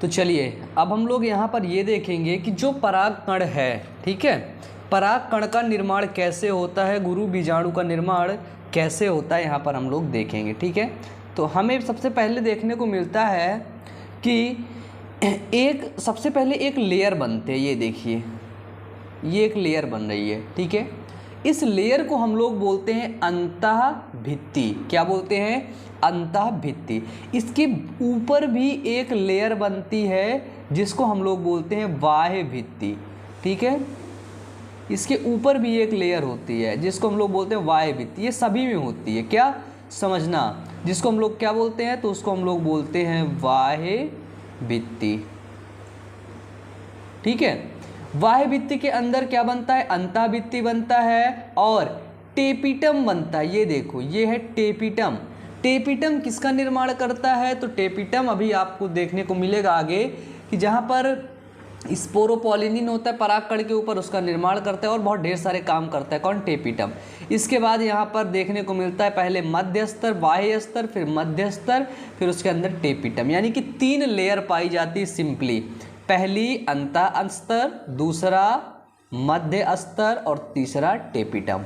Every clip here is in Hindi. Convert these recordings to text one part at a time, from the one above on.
तो चलिए अब हम लोग यहाँ पर ये देखेंगे कि जो परागकण है, ठीक है, परागकण का निर्माण कैसे होता है, गुरु बीजाणु का निर्माण कैसे होता है, यहाँ पर हम लोग देखेंगे। ठीक है, तो हमें सबसे पहले देखने को मिलता है कि सबसे पहले एक लेयर बनते हैं। ये देखिए, ये एक लेयर बन रही है। ठीक है, इस लेयर को हम लोग बोलते हैं अंतःभित्ति। क्या बोलते हैं? अंतःभित्ति। इसके ऊपर भी एक लेयर बनती है जिसको हम लोग बोलते हैं बाह्य भित्ति। ठीक है, इसके ऊपर भी एक लेयर होती है जिसको हम लोग बोलते हैं बाह्य भित्ति। ये सभी में होती है, क्या समझना, जिसको हम लोग क्या बोलते हैं, तो उसको हम लोग बोलते हैं बाह्य भित्ति। ठीक है, बाह्य भित्ति के अंदर क्या बनता है? अंतःभित्ति बनता है और टेपिटम बनता है। ये देखो, ये है टेपिटम। टेपिटम किसका निर्माण करता है? तो टेपिटम अभी आपको देखने को मिलेगा आगे कि जहाँ पर स्पोरोपॉलिनिन होता है परागकण के ऊपर, उसका निर्माण करता है और बहुत ढेर सारे काम करता है। कौन? टेपिटम। इसके बाद यहाँ पर देखने को मिलता है पहले मध्य स्तर, बाह्य स्तर, फिर मध्य स्तर, फिर उसके अंदर टेपिटम, यानी कि 3 लेयर पाई जाती है सिंपली। पहली अंतः स्तर, दूसरा मध्य स्तर और तीसरा टेपिटम।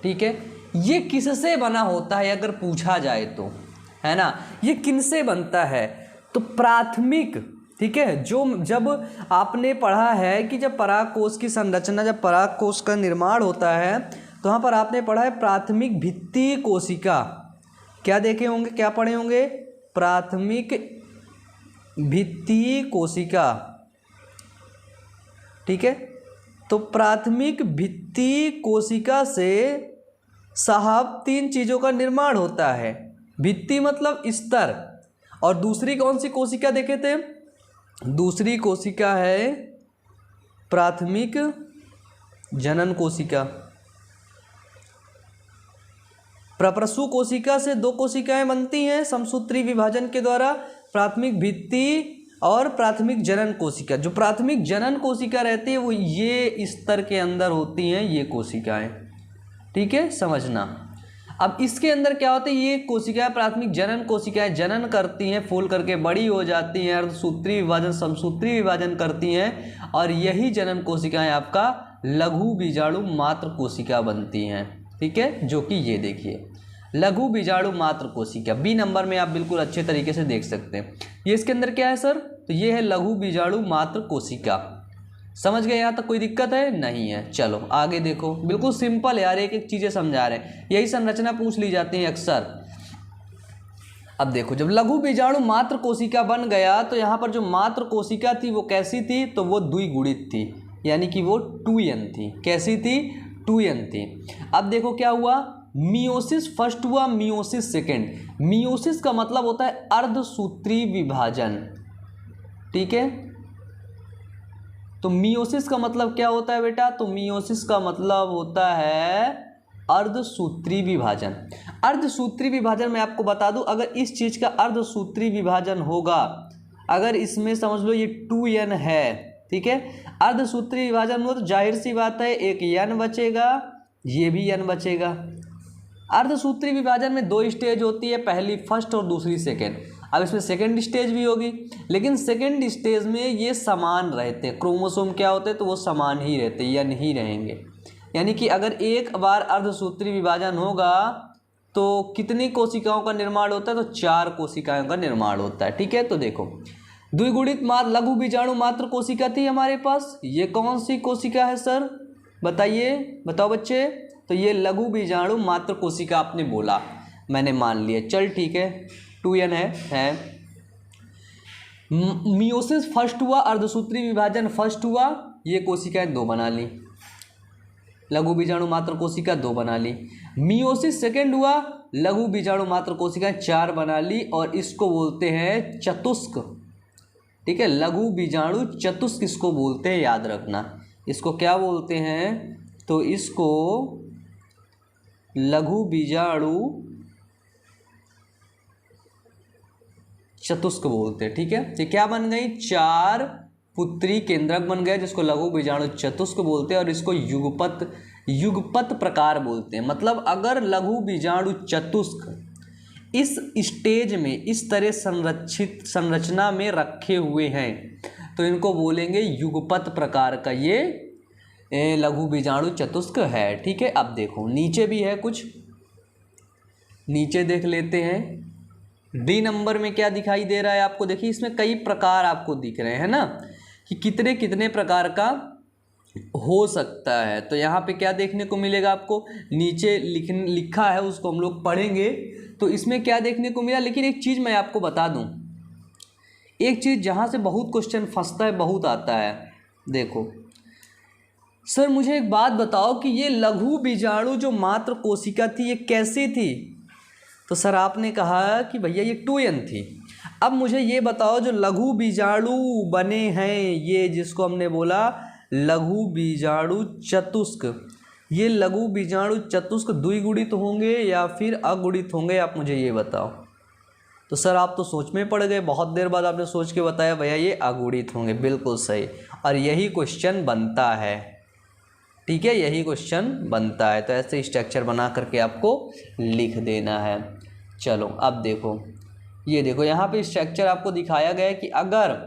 ठीक है, ये किससे बना होता है अगर पूछा जाए तो, है ना, ये किनसे बनता है? तो प्राथमिक, ठीक है, जो जब आपने पढ़ा है कि जब परागकोश की संरचना, जब परागकोश का निर्माण होता है तो वहाँ पर आपने पढ़ा है प्राथमिक भित्ति कोशिका। क्या देखे होंगे, क्या पढ़े होंगे? प्राथमिक भित्ति कोशिका। ठीक है, तो प्राथमिक भित्ति कोशिका से साहब 3 चीज़ों का निर्माण होता है। भित्ति मतलब स्तर, और दूसरी कौन सी कोशिका देखे थे? दूसरी कोशिका है प्राथमिक जनन कोशिका। प्रप्रसु कोशिका से 2 कोशिकाएं बनती हैं समसूत्री विभाजन के द्वारा, प्राथमिक भित्ति और प्राथमिक जनन कोशिका। जो प्राथमिक जनन कोशिका रहती है वो ये स्तर के अंदर होती हैं, ये कोशिकाएं। ठीक है, समझना। अब इसके अंदर क्या होता है? ये कोशिकाएं प्राथमिक जनन कोशिकाएं जनन करती हैं, फूल करके बड़ी हो जाती हैं, अर्धसूत्री विभाजन, समसूत्री विभाजन करती हैं, और यही जनन कोशिकाएं आपका लघु बीजाणु मात्र कोशिका बनती हैं। ठीक है, जो कि ये देखिए लघु बीजाणु मात्र कोशिका बी नंबर में आप बिल्कुल अच्छे तरीके से देख सकते हैं। ये इसके अंदर क्या है सर? तो ये है लघु बीजाणु मात्र कोशिका। समझ गए? यहाँ तक कोई दिक्कत है? नहीं है। चलो आगे देखो, बिल्कुल सिंपल है यार, एक एक चीज़ें समझा रहे हैं, यही संरचना पूछ ली जाती है अक्सर। अब देखो, जब लघु बीजाणु मात्र कोशिका बन गया तो यहाँ पर जो मात्र कोशिका थी वो कैसी थी? तो वो द्विगुणित थी, यानी कि वो 2n थी। कैसी थी? 2n थी। अब देखो क्या हुआ, मियोसिस फर्स्ट हुआ, मियोसिस सेकेंड। मियोसिस का मतलब होता है अर्धसूत्री विभाजन। ठीक है, तो मियोसिस का मतलब क्या होता है बेटा? तो मियोसिस का मतलब होता है अर्धसूत्री विभाजन। अर्धसूत्री विभाजन मैं आपको बता दूं, अगर इस चीज का अर्धसूत्री विभाजन होगा, अगर इसमें समझ लो ये 2n है, ठीक है, अर्धसूत्री विभाजन हो तो जाहिर सी बात है एक n बचेगा, ये भी n बचेगा। अर्धसूत्री विभाजन में 2 स्टेज होती है, पहली फर्स्ट और दूसरी सेकेंड। अब इसमें सेकेंड स्टेज भी होगी, लेकिन सेकेंड स्टेज में ये समान रहते हैं, क्रोमोसोम क्या होते हैं? तो वो समान ही रहते हैं या नहीं रहेंगे। यानी कि अगर एक बार अर्धसूत्री विभाजन होगा तो कितनी कोशिकाओं का निर्माण होता है? तो 4 कोशिकाओं का निर्माण होता है। ठीक है, तो देखो द्विगुणित मात्र लघु बीजाणु मात्र कोशिका थी हमारे पास। ये कौन सी कोशिका है सर? बताइए, बताओ बच्चे। तो ये लघु बीजाणु मात्र कोशिका आपने बोला, मैंने मान लिया, चल ठीक है, 2n है। मियोसिस फर्स्ट हुआ, अर्धसूत्री विभाजन फर्स्ट हुआ, ये कोशिकाएं 2 बना ली, लघु बीजाणु मात्र कोशिका 2 बना ली। मियोसिस सेकेंड हुआ, लघु बीजाणु मात्र कोशिकाएं 4 बना ली, और इसको बोलते हैं चतुष्क। ठीक है, लघु बीजाणु चतुष्क इसको बोलते हैं, याद रखना। इसको क्या बोलते हैं? तो इसको लघु बीजाणु चतुष्क बोलते हैं। ठीक है, ये क्या बन गई? 4 पुत्री केंद्रक बन गए, जिसको लघु बीजाणु चतुष्क बोलते हैं, और इसको युगपत प्रकार बोलते हैं। मतलब अगर लघु बीजाणु चतुष्क इस स्टेज में इस तरह संरचना में रखे हुए हैं तो इनको बोलेंगे युगपत प्रकार का ये लघु बीजाणु चतुष्क है। ठीक है, अब देखो नीचे भी है कुछ, नीचे देख लेते हैं। डी नंबर में क्या दिखाई दे रहा है आपको, देखिए इसमें कई प्रकार आपको दिख रहे हैं ना कि कितने कितने प्रकार का हो सकता है। तो यहाँ पे क्या देखने को मिलेगा आपको, नीचे लिखा है उसको हम लोग पढ़ेंगे तो इसमें क्या देखने को मिला। लेकिन एक चीज़ मैं आपको बता दूं, एक चीज़ जहाँ से बहुत क्वेश्चन फंसता है, बहुत आता है। देखो सर मुझे एक बात बताओ कि ये लघु बीजाणु जो मात्र कोशिका थी ये कैसी थी, तो सर आपने कहा कि भैया ये 2n थी। अब मुझे ये बताओ जो लघु बीजाणु बने हैं ये जिसको हमने बोला लघु बीजाणु चतुष्क, ये लघु बीजाणु चतुष्क द्विगुणित होंगे या फिर अगुणित होंगे, आप मुझे ये बताओ। तो सर आप तो सोच में पड़ गए, बहुत देर बाद आपने सोच के बताया भैया ये अगुणित होंगे। बिल्कुल सही, और यही क्वेश्चन बनता है। ठीक है, यही क्वेश्चन बनता है। तो ऐसे स्ट्रक्चर बना करके आपको लिख देना है। चलो अब देखो, ये देखो यहाँ पे स्ट्रक्चर आपको दिखाया गया है कि अगर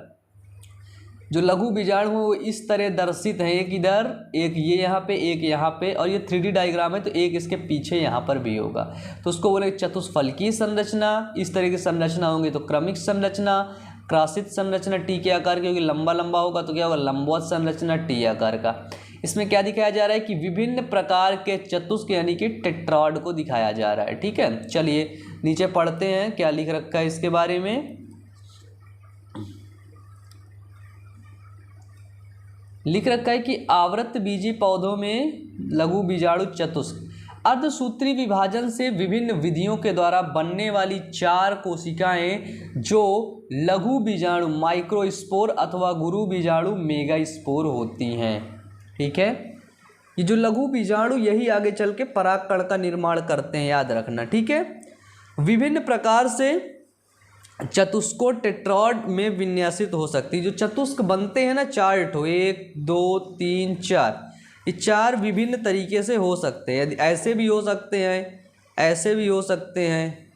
जो लघु बीजाणु है वो इस तरह दर्शित है, एक इधर एक ये यहाँ पे एक यहाँ पे, और ये 3D डायग्राम है तो एक इसके पीछे यहाँ पर भी होगा, तो उसको बोले चतुष्फलकीय संरचना। इस तरह की संरचना होंगी तो क्रमिक संरचना, क्रासित संरचना टी के आकार की होगी, लंबा लंबा होगा तो क्या होगा लंबवत संरचना टी आकार का। इसमें क्या दिखाया जा रहा है कि विभिन्न प्रकार के चतुष्क यानी कि टेट्राड को दिखाया जा रहा है। ठीक है, चलिए नीचे पढ़ते हैं क्या लिख रखा है इसके बारे में। लिख रखा है कि आवृत बीजी पौधों में लघु बीजाणु चतुष्क अर्धसूत्री विभाजन से विभिन्न विधियों के द्वारा बनने वाली 4 कोशिकाएं जो लघु बीजाणु माइक्रोस्पोर अथवा गुरु बीजाणु मेगास्पोर होती हैं। ठीक है, ये जो लघु बीजाणु यही आगे चल के परागकण का निर्माण करते हैं, याद रखना। ठीक है, विभिन्न प्रकार से चतुष्कों टेट्राड में विन्यासित हो सकती है। जो चतुष्क बनते हैं ना 4 ठो, 1 2 3 4, ये 4 विभिन्न तरीके से हो सकते हैं। ऐसे भी हो सकते हैं, ऐसे भी हो सकते हैं,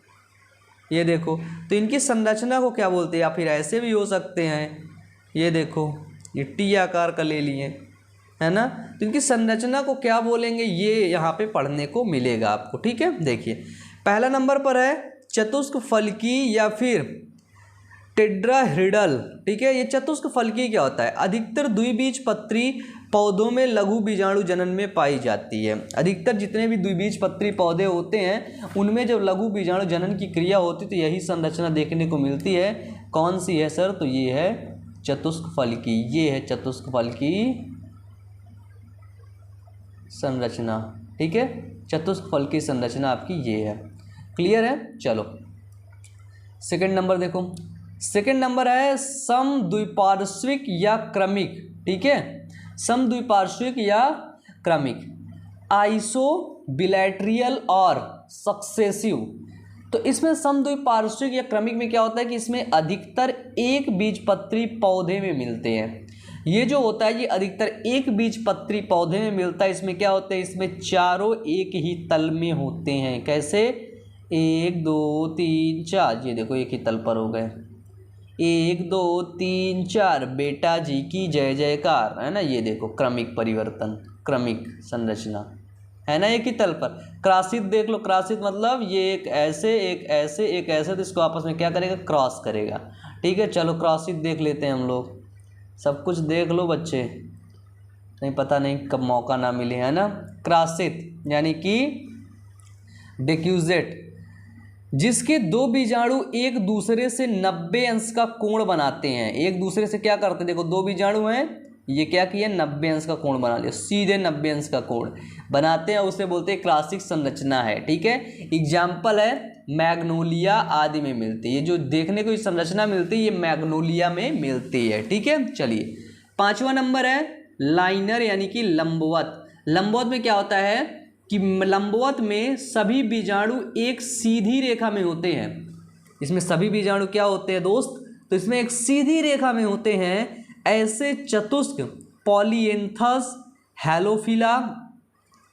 ये देखो। तो इनकी संरचना को क्या बोलते हैं, या फिर ऐसे भी हो सकते हैं, ये देखो ये टी आकार का ले लिए है ना। तो इनकी संरचना को क्या बोलेंगे ये यहाँ पे पढ़ने को मिलेगा आपको। ठीक है, देखिए पहला नंबर पर है चतुष्क फलकी या फिर टेट्राहेड्रल। ठीक है, ये चतुष्क फलकी क्या होता है, अधिकतर द्विबीजपत्री पौधों में लघु बीजाणु जनन में पाई जाती है। अधिकतर जितने भी द्विबीजपत्री पौधे होते हैं उनमें जब लघु बीजाणु जनन की क्रिया होती है तो यही संरचना देखने को मिलती है। कौन सी है सर, तो ये है चतुष्क फलकी, ये है चतुष्क फलकी संरचना। ठीक है, चतुष्क फलकी संरचना आपकी ये है। क्लियर है, चलो सेकंड नंबर देखो। सेकंड नंबर है समद्विपार्श्विक या क्रमिक। ठीक है, समद्विपार्श्विक या क्रमिक, आइसो बिलैटरियल और सक्सेसिव। तो इसमें समद्विपार्श्विक या क्रमिक में क्या होता है कि इसमें अधिकतर एक बीजपत्री पौधे में मिलते हैं। ये जो होता है ये अधिकतर एक बीजपत्री पौधे में मिलता है। इसमें क्या होता है, इसमें चारों एक ही तल में होते हैं। कैसे, 1 2 3 4, ये देखो एक ही तल पर हो गए, 1 2 3 4, बेटा जी की जय जयकार, है ना। ये देखो क्रमिक परिवर्तन, क्रमिक संरचना है ना, एक ही तल पर। क्रासित देख लो, क्रासित मतलब ये एक ऐसे एक ऐसे एक ऐसे, तो इसको आपस में क्या करेगा, क्रॉस करेगा। ठीक है, चलो क्रासित देख लेते हैं हम लोग। सब कुछ देख लो बच्चे, नहीं पता नहीं कब मौका ना मिले, है ना। क्रासित यानी कि डिक्यूजेट, जिसके 2 बीजाणु एक दूसरे से 90 अंश का कोण बनाते हैं। एक दूसरे से क्या करते हैं, देखो 2 बीजाणु हैं, ये क्या किया, 90 अंश का कोण बना लिया, सीधे 90 अंश का कोण बनाते हैं, उसे बोलते हैं क्लासिक संरचना है। ठीक है, एग्जाम्पल है मैग्नोलिया आदि में मिलती है। ये जो देखने को संरचना मिलती है ये मैग्नोलिया में मिलती है। ठीक है, चलिए 5वां नंबर है लाइनर यानी कि लंबवत। लंबवत में क्या होता है कि लंबवत में सभी बीजाणु एक सीधी रेखा में होते हैं। इसमें सभी बीजाणु क्या होते हैं दोस्त, तो इसमें एक सीधी रेखा में होते हैं। ऐसे चतुष्क पॉलीएंथस, हेलोफिला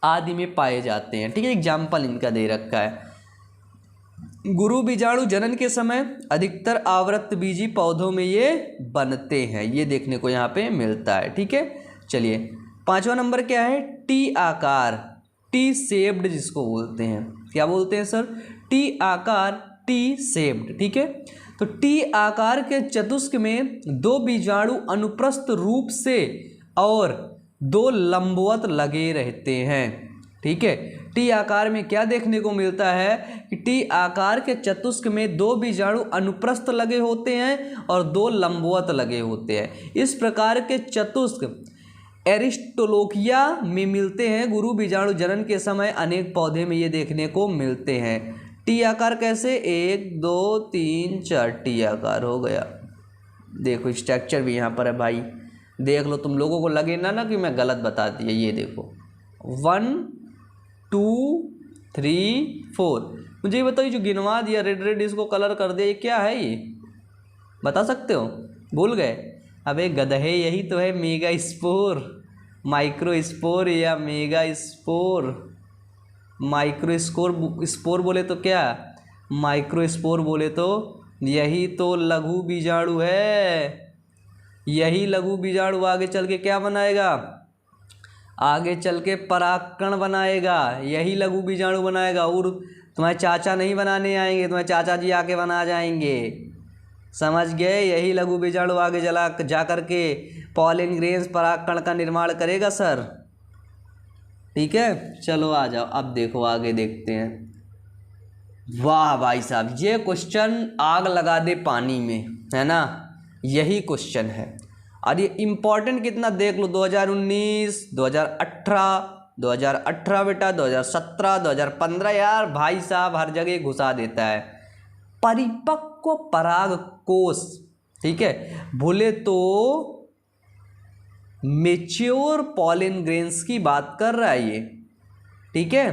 आदि में पाए जाते हैं। ठीक है, एग्जाम्पल इनका दे रखा है। गुरु बीजाणु जनन के समय अधिकतर आवृतबीजी पौधों में ये बनते हैं, ये देखने को यहाँ पे मिलता है। ठीक है, चलिए 5वां नंबर क्या है, टी आकार, टी शेप्ड जिसको बोलते हैं, क्या बोलते हैं सर, टी आकार, टी शेप्ड। ठीक है, तो टी आकार के चतुष्क में 2 बीजाणु अनुप्रस्थ रूप से और 2 लंबवत लगे रहते हैं। ठीक है, टी आकार में क्या देखने को मिलता है कि टी आकार के चतुष्क में 2 बीजाणु अनुप्रस्थ लगे होते हैं और 2 लंबवत लगे होते हैं। इस प्रकार के चतुष्क एरिस्टोलोकिया में मिलते हैं। गुरु बीजाणु जनन के समय अनेक पौधे में ये देखने को मिलते हैं। टी आकार कैसे, 1 2 3 4 टी आकार हो गया। देखो स्ट्रक्चर भी यहाँ पर है भाई, देख लो, तुम लोगों को लगे ना कि मैं गलत बता दिया। ये देखो 1 2 3 4। मुझे ये बताइए जो गिनवा दिया रेड रेड इसको कलर कर दिया, ये क्या है, ये बता सकते हो, भूल गए? अबे गधे, यही तो है मेगा स्पोर, माइक्रो स्पोर या मेगा स्पोर। माइक्रो स्पोर बोले तो क्या, माइक्रो स्पोर बोले तो यही तो लघु बीजाणु है। यही लघु बीजाणु आगे चल के क्या बनाएगा, आगे चल के परागकण बनाएगा। यही लघु बीजाणु बनाएगा, और तुम्हारे चाचा नहीं बनाने आएंगे, तुम्हारे चाचा जी आके बना जाएंगे, समझ गए? यही लघु बीजाणु आगे जा कर के पॉलिन ग्रेन्स परागकण का निर्माण करेगा सर। ठीक है, चलो आ जाओ, अब देखो आगे देखते हैं। वाह भाई साहब, ये क्वेश्चन आग लगा दे पानी में, है ना, यही क्वेश्चन है। और ये इम्पोर्टेंट कितना देख लो, 2019, 2018 बेटा, 2017, 2015, यार भाई साहब हर जगह घुसा देता है। परिपक्व पराग कोष, ठीक है, बोले तो मेच्योर पॉलिन ग्रेन्स की बात कर रहा है ये। ठीक है,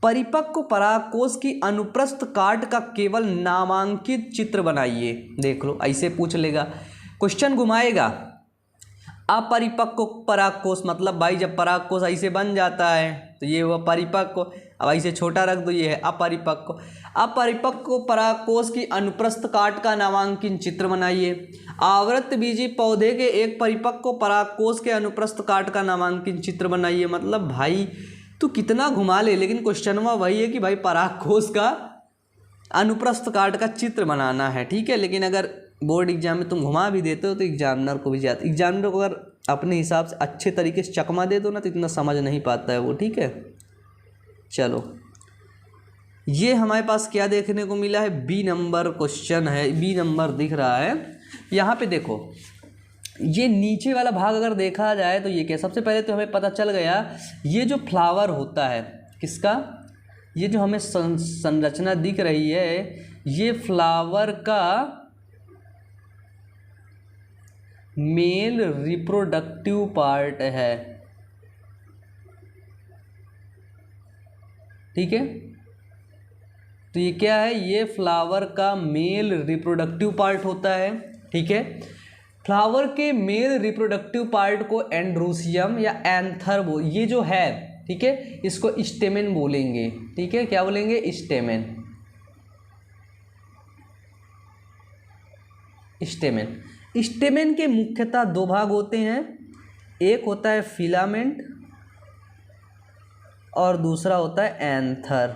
परिपक्व परागकोश की अनुप्रस्थ काट का केवल नामांकित चित्र बनाइए। देख लो, ऐसे पूछ लेगा, क्वेश्चन घुमाएगा। अपरिपक्व परागकोश मतलब भाई जब परागकोश ऐसे बन जाता है तो ये हुआ परिपक्व। अब ऐसे छोटा रख दो, ये है अपरिपक्व। अपरिपक्व परागकोश की अनुप्रस्थ काट का नामांकित चित्र बनाइए। आवृतबीजी पौधे के एक परिपक्व परागकोश के अनुप्रस्थ काट का नामांकित चित्र बनाइए। मतलब भाई तू कितना घुमा ले, लेकिन क्वेश्चन में वही है कि भाई परागकोश का अनुप्रस्थ काट का चित्र बनाना है। ठीक है, लेकिन अगर बोर्ड एग्जाम में तुम घुमा भी देते हो तो एग्जामिनर को भी जाता, एग्जामिनर को अगर अपने हिसाब से अच्छे तरीके से चकमा दे दो ना तो इतना समझ नहीं पाता है वो। ठीक है, चलो ये हमारे पास क्या देखने को मिला है, बी नंबर क्वेश्चन है, बी नंबर दिख रहा है। यहाँ पे देखो, ये नीचे वाला भाग अगर देखा जाए तो ये क्या, सबसे पहले तो हमें पता चल गया ये जो फ्लावर होता है किसका, ये जो हमें संरचना दिख रही है ये फ्लावर का मेल रिप्रोडक्टिव पार्ट है। ठीक है, तो ये क्या है, ये फ्लावर का मेल रिप्रोडक्टिव पार्ट होता है। ठीक है, फ्लावर के मेल रिप्रोडक्टिव पार्ट को एंड्रोसियम या एंथर ये जो है, ठीक है, इसको स्टेमेन बोलेंगे। ठीक है, क्या बोलेंगे, स्टेमेन। स्टेमेन, स्टेमेन के मुख्यतः दो भाग होते हैं, एक होता है फिलामेंट और दूसरा होता है एंथर।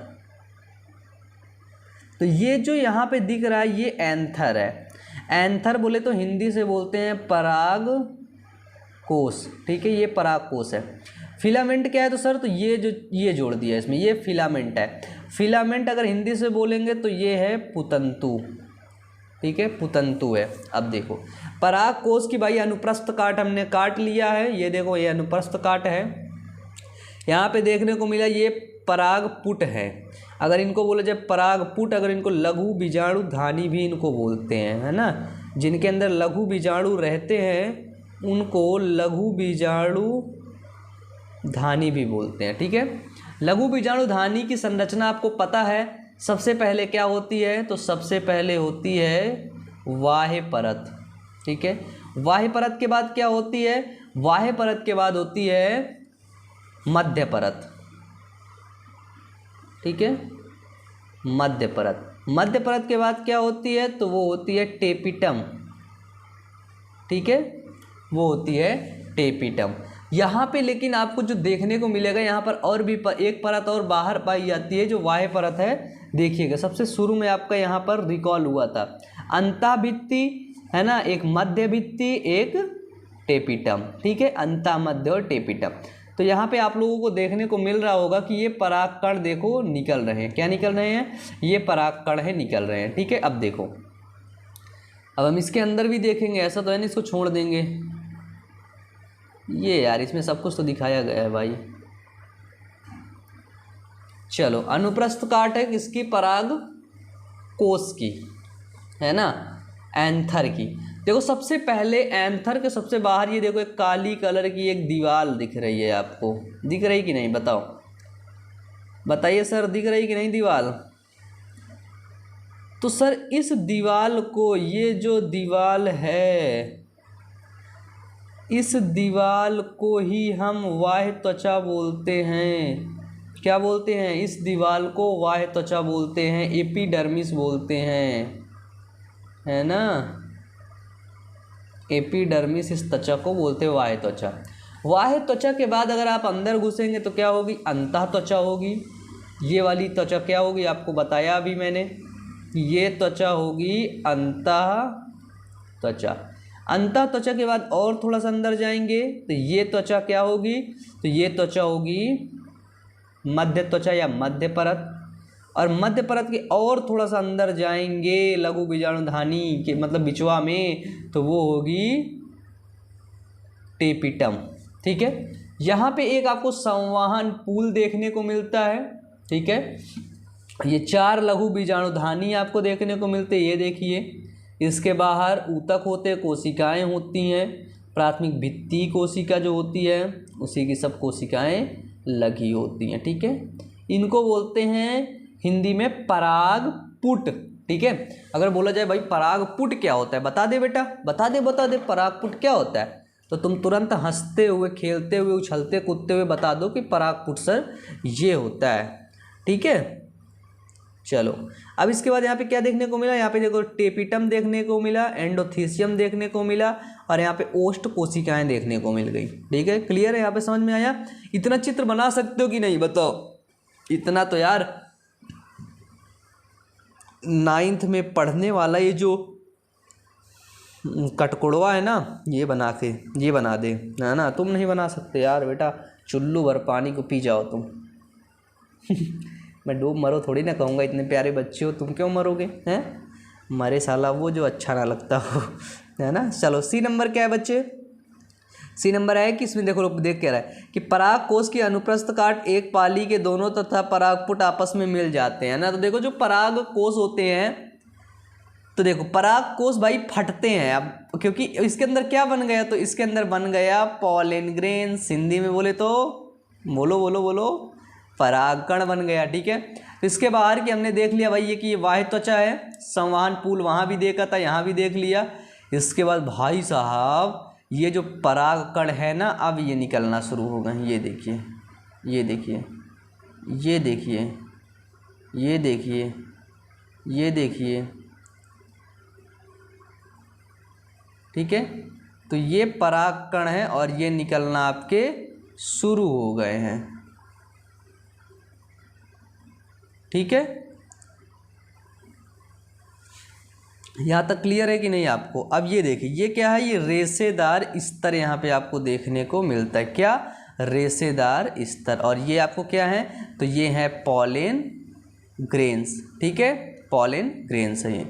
तो ये जो यहाँ पे दिख रहा है ये एंथर है। एंथर बोले तो हिंदी से बोलते हैं पराग कोश। ठीक है, ये पराग कोश है। फिलामेंट क्या है तो सर, तो ये जो ये जोड़ दिया इसमें, ये फिलामेंट है। फिलामेंट अगर हिंदी से बोलेंगे तो ये है पुतंतु। ठीक है, पुतंतु है। अब देखो पराग कोश की भाई अनुप्रस्थ काट हमने काट लिया है, ये देखो ये अनुप्रस्थ काट है। यहाँ पे देखने को मिला ये परागपुट है। अगर इनको बोला जाए परागपुट, अगर इनको लघु बीजाणु धानी भी इनको बोलते हैं, है ना, जिनके अंदर लघु बीजाणु रहते हैं उनको लघु बीजाणु धानी भी बोलते हैं। ठीक है, लघु बीजाणु धानी की संरचना आपको पता है, सबसे पहले क्या होती है, तो सबसे पहले होती है बाह्य परत। ठीक है, बाह्य परत के बाद क्या होती है, बाह्य परत के बाद होती है मध्य परत। ठीक है, मध्य परत। मध्य परत के बाद क्या होती है, तो वो होती है टेपिटम, ठीक है, वो होती है टेपिटम। यहाँ पे लेकिन आपको जो देखने को मिलेगा, यहाँ पर और भी एक परत और बाहर पाई जाती है जो बाह्य परत है। देखिएगा सबसे शुरू में आपका यहाँ पर रिकॉल हुआ था अंतःभित्ति, है ना, एक मध्य भित्ति, एक टेपिटम, ठीक है, अंतः, मध्य और टेपिटम। तो यहाँ पे आप लोगों को देखने को मिल रहा होगा कि ये परागकण देखो निकल रहे हैं। क्या निकल रहे हैं, ये परागकण है निकल रहे हैं, ठीक है। अब देखो, अब हम इसके अंदर भी देखेंगे, ऐसा तो है नहीं इसको छोड़ देंगे। ये यार इसमें सब कुछ तो दिखाया गया है भाई। चलो, अनुप्रस्थ काट है किसकी, पराग कोष की, है ना, एंथर की। देखो सबसे पहले एंथर के सबसे बाहर ये देखो एक काली कलर की एक दीवार दिख रही है, आपको दिख रही कि नहीं, बताओ, बताइए सर, दिख रही कि नहीं दीवार। तो सर इस दीवार को, ये जो दीवार है, इस दीवार को ही हम बाह्य त्वचा बोलते हैं। क्या बोलते हैं, इस दीवार को बाह्य त्वचा बोलते हैं, एपिडर्मिस बोलते हैं, है ना, एपिडर्मिस इस त्वचा को बोलते हैं बाह्य त्वचा। बाह्य त्वचा के बाद अगर आप अंदर घुसेंगे तो क्या होगी, अंतः त्वचा होगी। ये वाली त्वचा क्या होगी, आपको बताया अभी मैंने, ये त्वचा होगी अंतः त्वचा। अंतः त्वचा के बाद और थोड़ा सा अंदर जाएंगे तो ये त्वचा क्या होगी, तो ये त्वचा होगी मध्य त्वचा या मध्य परत। और मध्य परत के और थोड़ा सा अंदर जाएंगे लघु बीजाणुधानी के मतलब बिचवा में, तो वो होगी टेपिटम, ठीक है। यहाँ पे एक आपको संवहन पुल देखने को मिलता है, ठीक है। ये 4 लघु बीजाणुधानी आपको देखने को मिलते हैं, ये देखिए। इसके बाहर ऊतक होते हैं, कोशिकाएं होती हैं, प्राथमिक भित्ति कोशिका जो होती है उसी की सब कोशिकाएं लगी होती हैं, ठीक है। इनको बोलते हैं हिंदी में परागपुट, ठीक है। अगर बोला जाए भाई परागपुट क्या होता है, बता दे बेटा, बता दे परागपुट क्या होता है, तो तुम तुरंत हंसते हुए, खेलते हुए, उछलते कूदते हुए बता दो कि परागपुट सर ये होता है, ठीक है। चलो, अब इसके बाद यहाँ पे क्या देखने को मिला, यहाँ पे देखो टेपिटम देखने को मिला, एंडोथीसियम देखने को मिला, और यहाँ पे ओस्ट कोशिकाएं देखने को मिल गई, ठीक है। क्लियर है, यहाँ पे समझ में आया। इतना चित्र बना सकते हो कि नहीं, बताओ। इतना तो यार 9th में पढ़ने वाला ये जो कटकोड़वा है ना, ये बना के ये बना दे, है ना। तुम नहीं बना सकते यार बेटा, चुल्लू भर पानी को पी जाओ तुम। मैं डूब मरो थोड़ी ना कहूँगा, इतने प्यारे बच्चे हो, तुम क्यों मरोगे, हैं, मरे साला वो जो अच्छा ना लगता हो, है ना। चलो, सी नंबर क्या है बच्चे, सी नंबर है कि इसमें देखो देख क्या रहा है कि पराग कोष की अनुप्रस्थ काट एक पाली के दोनों तथा परागपुट आपस में मिल जाते हैं ना। तो देखो जो पराग कोष होते हैं, तो देखो पराग कोष भाई फटते हैं अब, क्योंकि इसके अंदर क्या बन गया, तो इसके अंदर बन गया पॉलन ग्रेन्स, हिंदी में बोले तो बोलो परागकण बन गया, ठीक है। तो इसके बाहर की हमने देख लिया भाई ये कि ये बाह्य त्वचा है, संवहन पुल वहाँ भी देखा था, यहाँ भी देख लिया। इसके बाद भाई साहब ये जो परागकण है ना, अब ये निकलना शुरू हो गए, ये देखिए, ये देखिए, ये देखिए, ये देखिए, ये देखिए, ठीक है। तो ये परागकण है और ये निकलना आपके शुरू हो गए हैं, ठीक है। यहाँ तक क्लियर है कि नहीं आपको। अब ये देखिए, ये क्या है, ये रेशेदार स्तर यहाँ पे आपको देखने को मिलता है, क्या, रेशेदार स्तर। और ये आपको क्या है, तो ये है पॉलन ग्रेन्स, ठीक है, पॉलन ग्रेन्स है ये।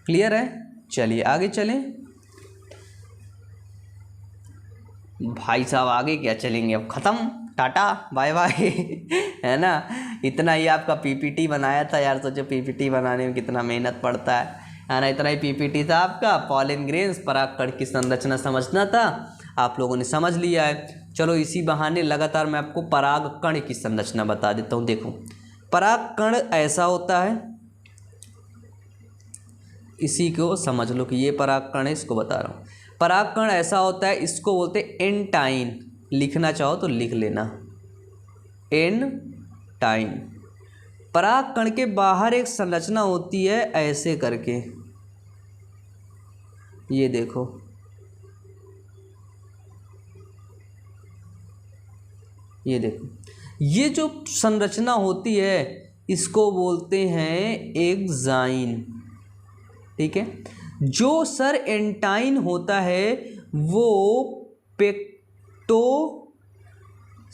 क्लियर है, चलिए आगे चलें। भाई साहब आगे क्या चलेंगे, अब ख़त्म, टाटा बाय बाय, है ना। इतना ही आपका पीपीटी बनाया था यार, सोचो पीपीटी बनाने में कितना मेहनत पड़ता है ना। इतना ही पीपीटी था आपका, पॉलन ग्रेन्स, परागकण की संरचना समझना था, आप लोगों ने समझ लिया है। चलो इसी बहाने लगातार मैं आपको परागकण की संरचना बता देता हूँ। देखो परागकण ऐसा होता है, इसी को समझ लो कि ये परागकण है, इसको बता रहा हूँ। परागकण ऐसा होता है, इसको बोलते हैं एंटाइन, लिखना चाहो तो लिख लेना, एंटाइन। पराग के बाहर एक संरचना होती है ऐसे करके, ये देखो, ये देखो, ये जो संरचना होती है इसको बोलते हैं एग्जाइन। ठीक है, जो सर एंटाइन होता है वो पेक्टो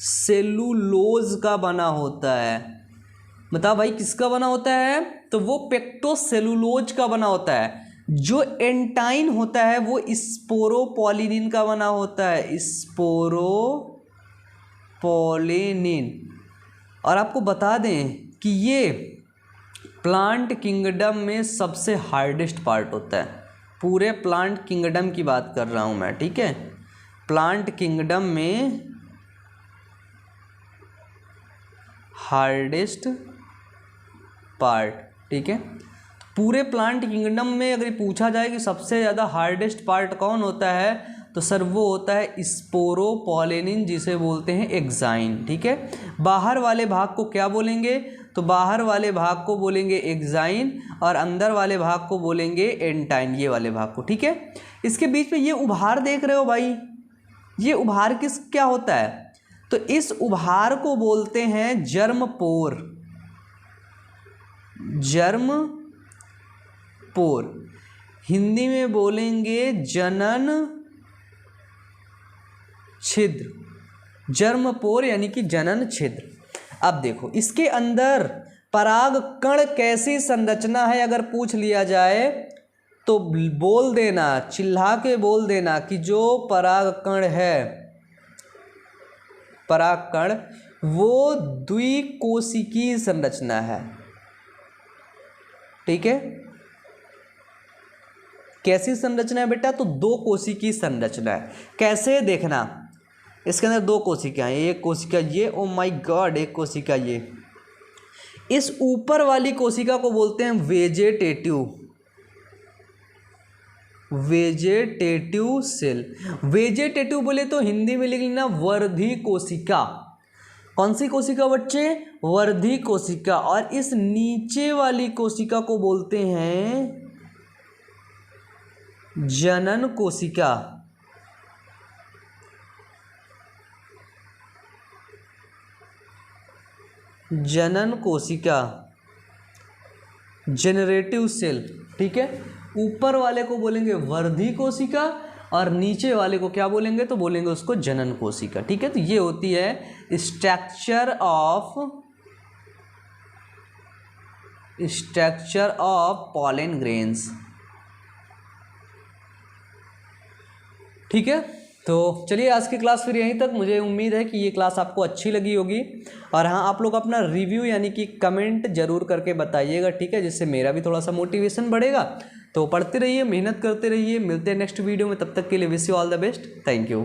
सेलुलोज का बना होता है। बताओ भाई किसका बना होता है? तो वो पेक्टो सेलुलोज का बना होता है। जो एंटाइन होता है वो स्पोरोपोलिनिन का बना होता है, स्पोरोपोलिनिन। और आपको बता दें कि ये प्लांट किंगडम में सबसे हार्डेस्ट पार्ट होता है। पूरे प्लांट किंगडम की बात कर रहा हूँ मैं, ठीक है। प्लांट किंगडम में हार्डेस्ट पार्ट, ठीक है। पूरे प्लांट किंगडम में अगर पूछा जाए कि सबसे ज़्यादा हार्डेस्ट पार्ट कौन होता है, तो सर वो होता है स्पोरोपोलिनिन, जिसे बोलते हैं एग्जाइन। ठीक है, बाहर वाले भाग को क्या बोलेंगे? तो बाहर वाले भाग को बोलेंगे एग्जाइन और अंदर वाले भाग को बोलेंगे एंटाइन, ये वाले भाग को। ठीक है, इसके बीच में ये उभार देख रहे हो भाई, ये उभार क्या होता है? तो इस उभार को बोलते हैं जर्मपोर। जर्मपोर हिंदी में बोलेंगे जनन छिद्र। जर्मपोर यानी कि जनन छिद्र। अब देखो इसके अंदर पराग कण कैसी संरचना है अगर पूछ लिया जाए तो बोल देना, चिल्ला के बोल देना कि जो पराग कण है, पराग कण वो द्विकोशिकीय संरचना है। ठीक है, कैसी संरचना है बेटा? तो दो कोशिकीय संरचना है। कैसे देखना, इसके अंदर दो कोशिकाएं, एक कोशिका ये, ओ माय गॉड, एक कोशिका ये। इस ऊपर वाली कोशिका को बोलते हैं वेजेटेटिव सेल। वेजेटेटिव बोले तो हिंदी में लिख लेना वर्धी कोशिका। कौन सी कोशिका बच्चे? वर्धी कोशिका। और इस नीचे वाली कोशिका को बोलते हैं जनन कोशिका। जनन कोशिका, जनरेटिव सेल। ठीक है, ऊपर वाले को बोलेंगे वर्धी कोशिका और नीचे वाले को क्या बोलेंगे? तो बोलेंगे उसको जनन कोशिका। ठीक है, तो ये होती है स्ट्रक्चर ऑफ पॉलन ग्रेन्स। ठीक है, तो चलिए आज की क्लास फिर यहीं तक। मुझे उम्मीद है कि ये क्लास आपको अच्छी लगी होगी। और हाँ, आप लोग अपना रिव्यू यानी कि कमेंट जरूर करके बताइएगा, ठीक है, जिससे मेरा भी थोड़ा सा मोटिवेशन बढ़ेगा। तो पढ़ते रहिए, मेहनत करते रहिए। मिलते हैं नेक्स्ट वीडियो में, तब तक के लिए wish you all the best. Thank you.